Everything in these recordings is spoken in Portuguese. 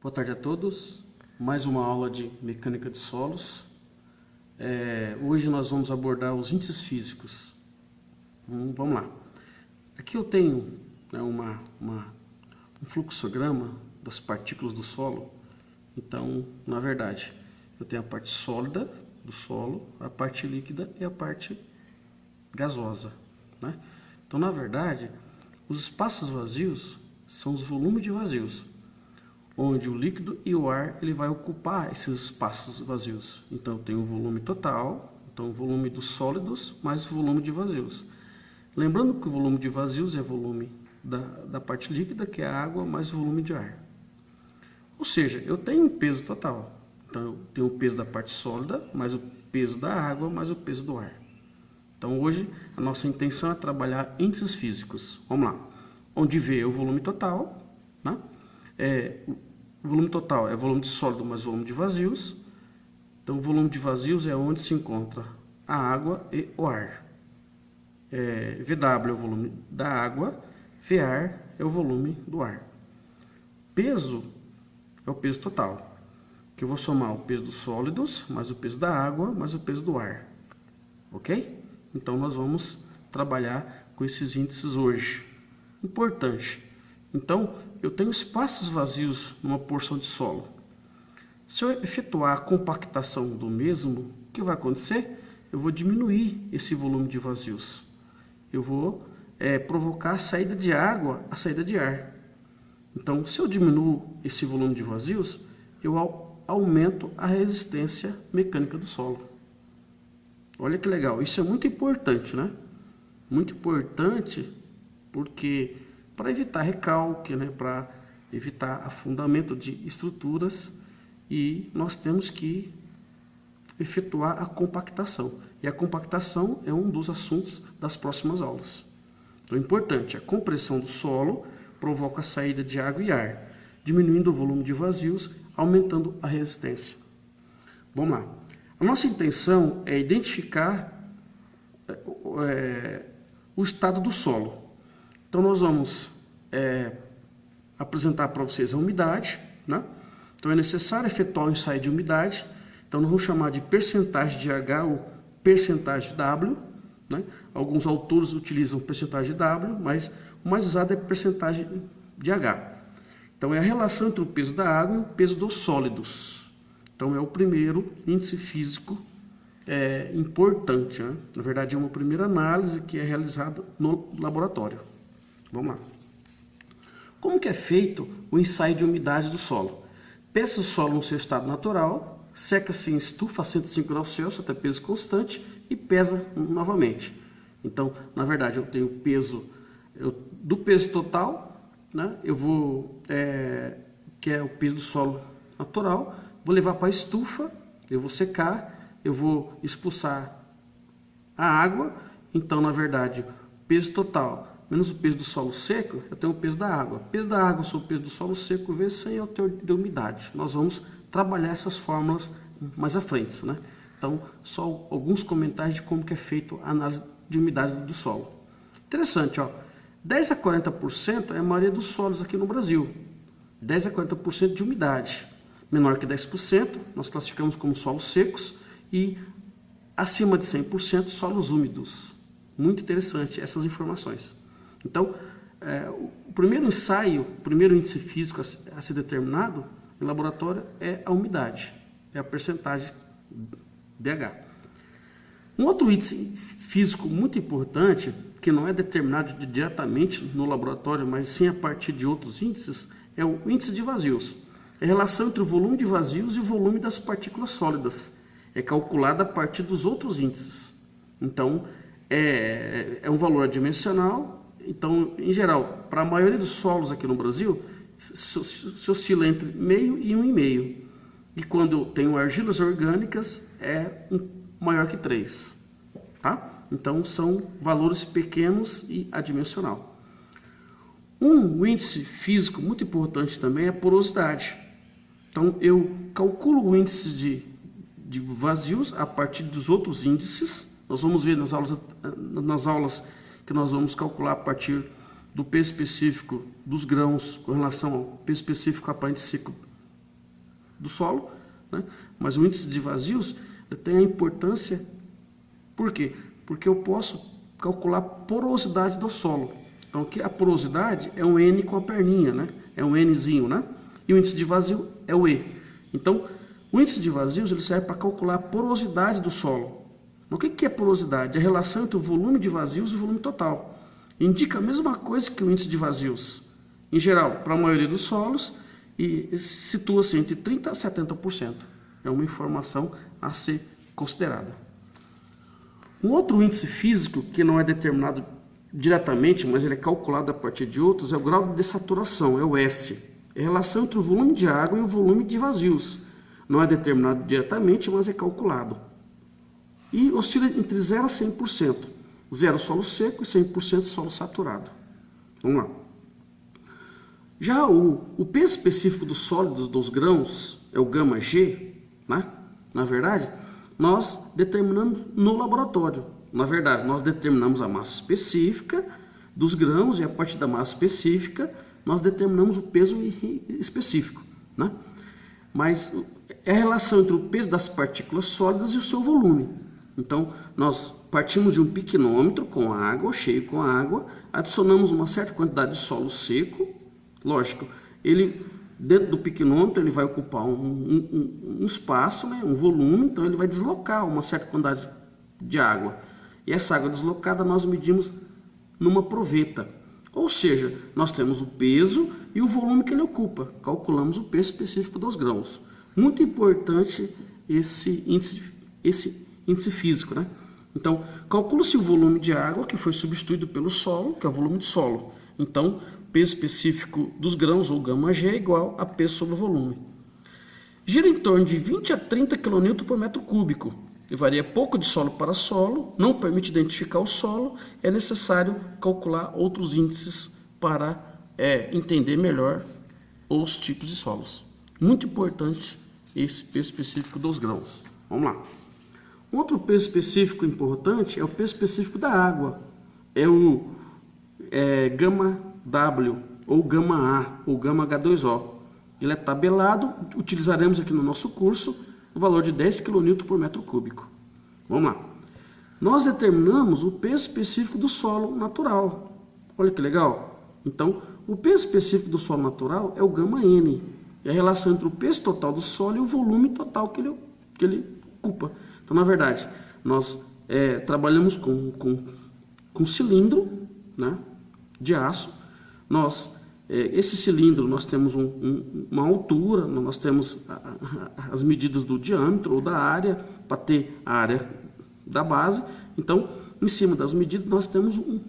Boa tarde a todos, mais uma aula de mecânica de solos. Hoje nós vamos abordar os índices físicos. Vamos lá. Aqui eu tenho um fluxograma das partículas do solo. Então, na verdade, eu tenho a parte sólida do solo, a parte líquida e a parte gasosa, né? Então, na verdade, os espaços vazios são os volumes de vazios, onde o líquido e o ar ele vai ocupar esses espaços vazios. Então, eu tenho o volume total, então o volume dos sólidos mais o volume de vazios. Lembrando que o volume de vazios é o volume da parte líquida, que é a água, mais o volume de ar. Ou seja, eu tenho um peso total. Então, eu tenho o peso da parte sólida, mais o peso da água, mais o peso do ar. Então, hoje, a nossa intenção é trabalhar índices físicos. Vamos lá. Onde V é o volume total, né? O volume total é o volume de sólido mais o volume de vazios. Então, o volume de vazios é onde se encontra a água e o ar. VW é o volume da água, VAr é o volume do ar. Peso é o peso total, que eu vou somar o peso dos sólidos, mais o peso da água, mais o peso do ar. Ok? Então, nós vamos trabalhar com esses índices hoje. Importante. Então, eu tenho espaços vazios numa porção de solo. Se eu efetuar a compactação do mesmo, o que vai acontecer? Eu vou diminuir esse volume de vazios. Eu vou provocar a saída de água, a saída de ar. Então, se eu diminuo esse volume de vazios, eu aumento a resistência mecânica do solo. Olha que legal, isso é muito importante, né? Muito importante porque para evitar recalque, né? Para evitar afundamento de estruturas, e nós temos que efetuar a compactação. E a compactação é um dos assuntos das próximas aulas. Então, é importante, a compressão do solo provoca a saída de água e ar, diminuindo o volume de vazios, aumentando a resistência. Vamos lá. A nossa intenção é identificar o estado do solo. Então, nós vamos apresentar para vocês a umidade, né? Então, é necessário efetuar o ensaio de umidade. Então, nós vamos chamar de percentagem de H ou percentagem de W, né? Alguns autores utilizam percentagem de W, mas o mais usado é percentagem de H. Então, é a relação entre o peso da água e o peso dos sólidos. Então, é o primeiro índice físico importante, né? Na verdade, é uma primeira análise que é realizada no laboratório. Vamos lá. Como que é feito o ensaio de umidade do solo? Pesa o solo no seu estado natural, seca-se em estufa a 105 graus Celsius até peso constante e pesa novamente. Então, na verdade, eu tenho peso do peso total, né? Eu vou, que é o peso do solo natural, vou levar para a estufa, eu vou secar, eu vou expulsar a água. Então, na verdade, peso total menos o peso do solo seco, eu tenho o peso da água. O peso da água sobre o peso do solo seco vezes 100 é o teor de umidade. Nós vamos trabalhar essas fórmulas mais à frente, né? Então, só alguns comentários de como que é feito a análise de umidade do solo. Interessante, ó. 10 a 40% é a maioria dos solos aqui no Brasil. 10 a 40% de umidade. Menor que 10%, nós classificamos como solos secos, e acima de 100% solos úmidos. Muito interessante essas informações. Então, o primeiro ensaio, o primeiro índice físico a ser determinado em laboratório é a umidade, é a percentagem BH. Um outro índice físico muito importante, que não é determinado diretamente no laboratório, mas sim a partir de outros índices, é o índice de vazios. É a relação entre o volume de vazios e o volume das partículas sólidas. É calculada a partir dos outros índices. Então, é um valor adimensional. Então, em geral, para a maioria dos solos aqui no Brasil, se oscila entre meio e 1,5. E quando eu tenho argilas orgânicas, é maior que 3. Tá? Então, são valores pequenos e adimensional. Um índice físico muito importante também é a porosidade. Então, eu calculo o índice de vazios a partir dos outros índices. Nós vamos ver nas aulas que nós vamos calcular a partir do peso específico dos grãos com relação ao peso específico aparente seco do solo, né? Mas o índice de vazios tem a importância, por quê? Porque eu posso calcular a porosidade do solo. Então aqui a porosidade é um N com a perninha, né? É um Nzinho, né? E o índice de vazio é o E. Então o índice de vazios ele serve para calcular a porosidade do solo. O que é porosidade? É a relação entre o volume de vazios e o volume total. Indica a mesma coisa que o índice de vazios, em geral, para a maioria dos solos, e situa-se entre 30% a 70%. É uma informação a ser considerada. Um outro índice físico que não é determinado diretamente, mas ele é calculado a partir de outros, é o grau de dessaturação, é o S. É a relação entre o volume de água e o volume de vazios. Não é determinado diretamente, mas é calculado. E oscila entre 0 a 100%. 0 solo seco e 100% solo saturado. Vamos lá. Já o peso específico dos sólidos dos grãos é o gama G, né? Na verdade, nós determinamos no laboratório. Na verdade, nós determinamos a massa específica dos grãos e a partir da massa específica nós determinamos o peso específico, né? Mas é a relação entre o peso das partículas sólidas e o seu volume. Então, nós partimos de um piquenômetro com água, cheio com água, adicionamos uma certa quantidade de solo seco. Lógico, ele dentro do piquenômetro ele vai ocupar um espaço, né, um volume, então ele vai deslocar uma certa quantidade de água. E essa água deslocada nós medimos numa proveta. Ou seja, nós temos o peso e o volume que ele ocupa. Calculamos o peso específico dos grãos. Muito importante esse índice físico, né? Então, calcula-se o volume de água que foi substituído pelo solo, que é o volume de solo. Então, peso específico dos grãos, ou gama G, é igual a peso sobre volume. Gira em torno de 20 a 30 kN por metro cúbico. E varia pouco de solo para solo, não permite identificar o solo, é necessário calcular outros índices para entender melhor os tipos de solos. Muito importante esse peso específico dos grãos. Vamos lá. Outro peso específico importante é o peso específico da água. É o gama W, ou gama A, ou gama H2O. Ele é tabelado, utilizaremos aqui no nosso curso o valor de 10 kN por metro cúbico. Vamos lá. Nós determinamos o peso específico do solo natural. Olha que legal. Então, o peso específico do solo natural é o gama N. É a relação entre o peso total do solo e o volume total que ele ocupa. Então, na verdade, nós trabalhamos com cilindro, né, de aço. Esse cilindro nós temos uma altura, nós temos as medidas do diâmetro ou da área, para ter a área da base. Então, em cima das medidas, nós temos o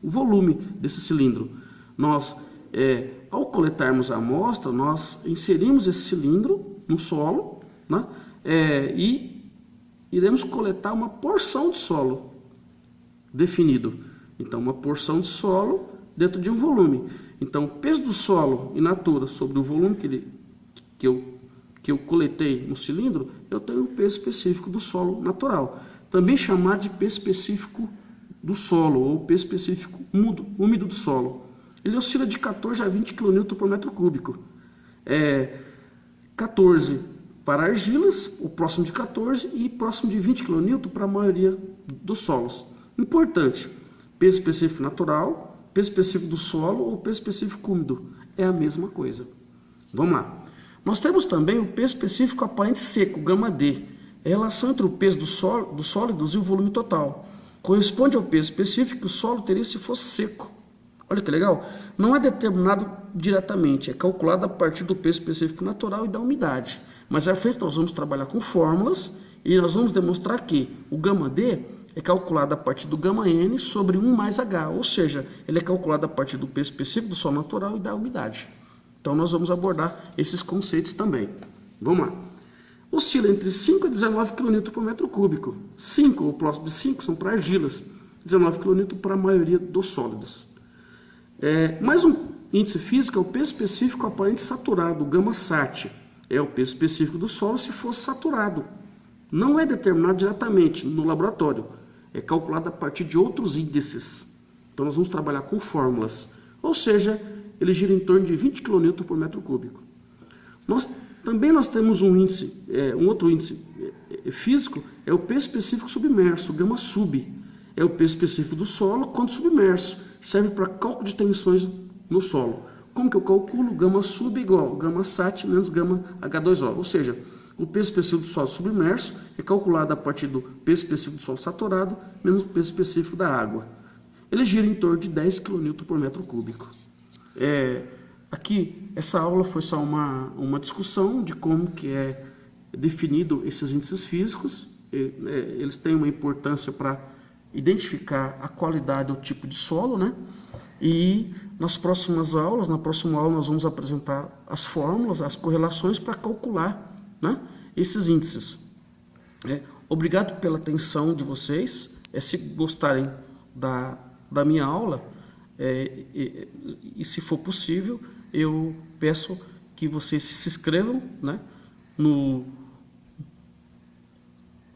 volume desse cilindro. Ao coletarmos a amostra, nós inserimos esse cilindro no solo, né, e iremos coletar uma porção de solo definido. Então, uma porção de solo dentro de um volume. Então, o peso do solo in natura sobre o volume que eu coletei no cilindro, eu tenho o peso específico do solo natural. Também chamado de peso específico do solo, ou peso específico úmido do solo. Ele oscila de 14 a 20 kN por metro cúbico. 14 para argilas, o próximo de 14, e próximo de 20 kN para a maioria dos solos. Importante, peso específico natural, peso específico do solo ou peso específico úmido. É a mesma coisa. Vamos lá. Nós temos também o peso específico aparente seco, gama D. É a relação entre o peso dos sólidos e o volume total. Corresponde ao peso específico que o solo teria se fosse seco. Olha que legal. Não é determinado diretamente, é calculado a partir do peso específico natural e da umidade. Mas à frente nós vamos trabalhar com fórmulas e nós vamos demonstrar que o gama D é calculado a partir do gama N sobre 1 mais H, ou seja, ele é calculado a partir do peso específico do solo natural e da umidade. Então nós vamos abordar esses conceitos também. Vamos lá. Oscila entre 5 a 19 kN por metro cúbico. 5, ou próximo de 5, são para argilas. 19 kN para a maioria dos sólidos. Mais um índice físico é o peso específico aparente saturado, o gama SAT. É o peso específico do solo se fosse saturado. Não é determinado diretamente no laboratório. É calculado a partir de outros índices. Então nós vamos trabalhar com fórmulas. Ou seja, ele gira em torno de 20 kN por metro cúbico. Nós Também nós temos um índice, um outro índice físico, é o peso específico submerso, gama sub. É o peso específico do solo quando submerso. Serve para cálculo de tensões no solo. Como que eu calculo? Gama sub igual gama sat menos gama H2O. Ou seja, o peso específico do solo submerso é calculado a partir do peso específico do solo saturado menos o peso específico da água. Ele gira em torno de 10 kN por metro cúbico. Aqui, essa aula foi só uma discussão de como que é definido esses índices físicos. Eles têm uma importância para identificar a qualidade ou tipo de solo, né? E nas próximas aulas, na próxima aula, nós vamos apresentar as fórmulas, as correlações para calcular, né, esses índices. Obrigado pela atenção de vocês. Se gostarem da minha aula, e se for possível, eu peço que vocês se inscrevam, né,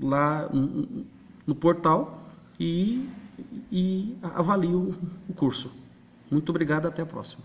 lá no portal e avaliem o curso. Muito obrigado, até a próxima.